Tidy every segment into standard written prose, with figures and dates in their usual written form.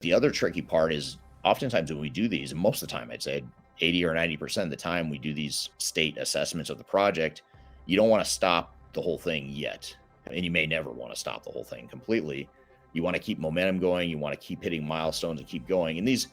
The other tricky part is oftentimes when we do these, and most of the time, I'd say 80 or 90% of the time we do these state assessments of the project, you don't want to stop the whole thing yet. And you may never want to stop the whole thing completely. You want to keep momentum going. You want to keep hitting milestones and keep going. And these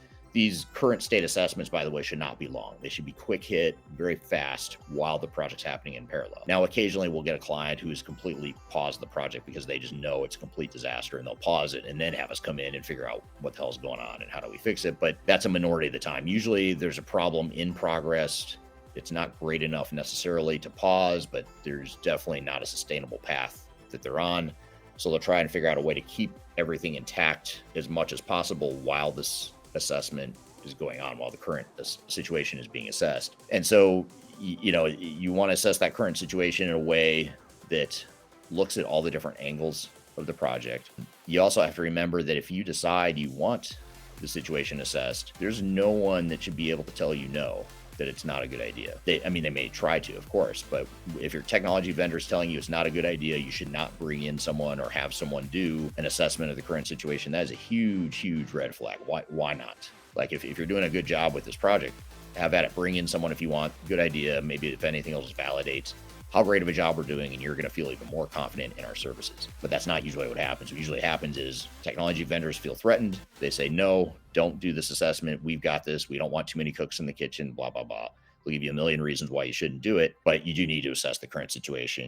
current state assessments, by the way, should not be long. They should be quick hit, very fast while the project's happening in parallel. Now, occasionally we'll get a client who's completely paused the project because they just know it's a complete disaster and they'll pause it and then have us come in and figure out what the hell's going on and how do we fix it. But that's a minority of the time. Usually there's a problem in progress. It's not great enough necessarily to pause, but there's definitely not a sustainable path that they're on. So they'll try and figure out a way to keep everything intact as much as possible while this assessment is going on, while the current situation is being assessed. And so, you want to assess that current situation in a way that looks at all the different angles of the project. You also have to remember that if you decide you want the situation assessed, there's no one that should be able to tell you no, that it's not a good idea. They may try to, of course, but if your technology vendor is telling you it's not a good idea, you should not bring in someone or have someone do an assessment of the current situation. That is a huge, huge red flag. Why not? Like if you're doing a good job with this project, have at it. Bring in someone if you want. Good idea. Maybe if anything else validates how great of a job we're doing, and you're going to feel even more confident in our services. But that's not usually what happens. What usually happens is technology vendors feel threatened. They say, no, don't do this assessment. We've got this. We don't want too many cooks in the kitchen, blah, blah, blah. They'll give you a million reasons why you shouldn't do it, but you do need to assess the current situation.